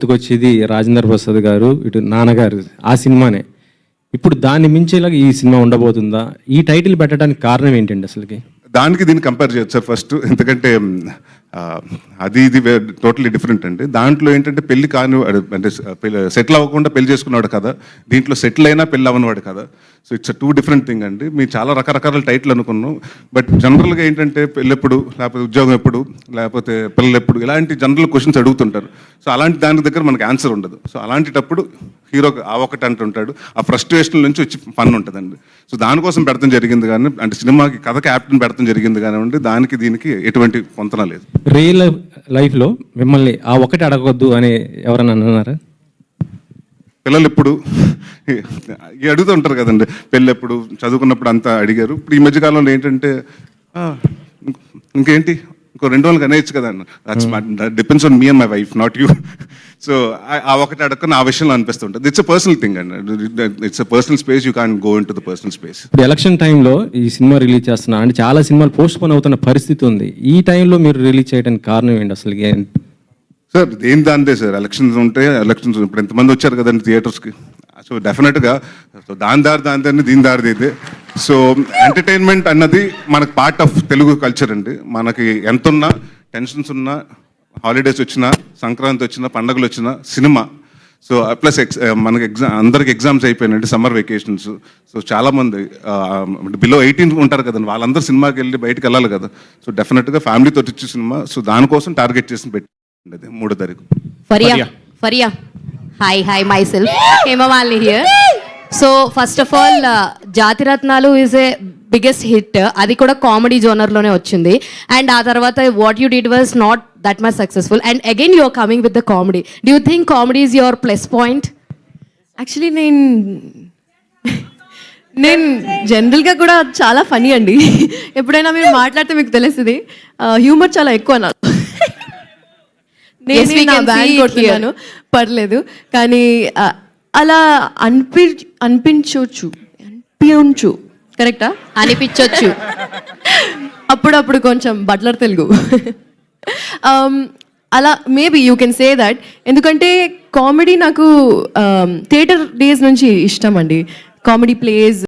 గుర్తుకొచ్చేది రాజేంద్ర ప్రసాద్ గారు, ఇటు నాన్నగారు ఆ సినిమానే. ఇప్పుడు దాన్ని మించేలాగా ఈ సినిమా ఉండబోతుందా? ఈ టైటిల్ పెట్టడానికి కారణం ఏంటండి అసలుకి? దానికి దీన్ని కంపేర్ చేయొచ్చు సార్ ఫస్ట్. ఎందుకంటే అది ఇది టోటలీ డిఫరెంట్ అండి. దాంట్లో ఏంటంటే పెళ్లి కాని అంటే సెటిల్ అవ్వకుండా పెళ్లి చేసుకున్నాడు కదా, దీంట్లో సెటిల్ అయినా పెళ్ళి అవ్వనివాడు కదా. So it's two different thing అండి. మీరు చాలా రకరకాల టైటిల్ అనుకున్నాం, బట్ జనరల్గా ఏంటంటే పెళ్ళి ఎప్పుడు, లేకపోతే ఉద్యోగం ఎప్పుడు, లేకపోతే పిల్లలు ఎప్పుడు, ఇలాంటి జనరల్ క్వశ్చన్స్ అడుగుతుంటారు. సో అలాంటి దాని దగ్గర మనకు ఆన్సర్ ఉండదు. సో అలాంటిటప్పుడు హీరో ఆ ఒకటి అంటుంటాడు, ఆ ఫ్రస్ట్రేషన్ నుంచి వచ్చి ఫన్ ఉంటుందండి. సో దానికోసం పెడతాం జరిగింది కానీ, అంటే సినిమాకి కథ క్యాప్టెన్ పెడతాం జరిగింది కానివ్వండి, దానికి దీనికి ఎటువంటి పొంతన లేదు. రియల్ లైఫ్లో మిమ్మల్ని ఆ ఒకటి అడగొద్దు అని ఎవరన్నా అన్నారా? పిల్లలు ఎప్పుడు అడుగుతూ ఉంటారు కదండి, పెళ్ళి ఎప్పుడు, చదువుకున్నప్పుడు అంతా అడిగారు. ఇప్పుడు ఈ మధ్యకాలంలో ఏంటంటే ఇంకేంటి ఇంకో 2 రోజులు కనేయచ్చు కదా అన్న. Depends on me and my wife, not you. So ఆ ఒకటి అడగకుండా ఆ విషయంలో అనిపిస్తుంటుంది. ఇట్స్ అ పర్సనల్ థింగ్ అండి. It's a personal space, you can go in to the personal space. ఇప్పుడు ఎలక్షన్ టైంలో ఈ సినిమా రిలీజ్ చేస్తున్నా అంటే చాలా సినిమాలు పోస్ట్ పోన్ అవుతున్న పరిస్థితి ఉంది. ఈ టైంలో మీరు రిలీజ్ చేయడానికి కారణం ఏంటి అసలు? సార్ దేని దాందే సార్, ఎలక్షన్స్ ఉంటే ఎలక్షన్స్ ఇప్పుడు ఎంతమంది వచ్చారు కదండి థియేటర్స్కి. సో డెఫినెట్గా సో దాని దారి దీని దారిది అయితే. సో ఎంటర్టైన్మెంట్ అన్నది మనకు పార్ట్ ఆఫ్ తెలుగు కల్చర్ అండి. మనకి ఎంతున్నా టెన్షన్స్ ఉన్నా, హాలిడేస్ వచ్చినా, సంక్రాంతి వచ్చినా, పండుగలు వచ్చినా సినిమా. సో ప్లస్ మనకి అందరికి ఎగ్జామ్స్ అయిపోయినాయండి, సమ్మర్ వెకేషన్స్. సో చాలామంది బిలో 18 ఉంటారు కదండి, వాళ్ళందరూ సినిమాకి వెళ్ళి బయటకు వెళ్ళాలి కదా. సో డెఫినెట్గా ఫ్యామిలీతో వచ్చే సినిమా. సో దానికోసం టార్గెట్ చేసి పెట్టి 3వ తారీఖు. Faria. Hi, myself. Hemamali here. So, first of all, Jatiratnalu is a biggest hit. Adi kuda comedy genre lone ochindi. And aa tarvata what you did was not that much successful. And again you are coming with the comedy. Do you think comedy is your plus point? Actually నేను జనరల్గా కూడా చాలా funny అండి. ఎప్పుడైనా మీరు మాట్లాడితే మీకు తెలుస్తుంది, హ్యూమర్ చాలా ఎక్కువ నాకు. నేను బ్యాండ్ కొడుతున్నాను, పర్లేదు. కానీ అలా అనిపించవచ్చు, కరెక్టా? అనిపించవచ్చు అప్పుడప్పుడు కొంచెం బట్లర్ తెలుగు. అలా maybe you can say that. ఎందుకంటే కామెడీ నాకు థియేటర్ డేస్ నుంచి ఇష్టం అండి. Comedy place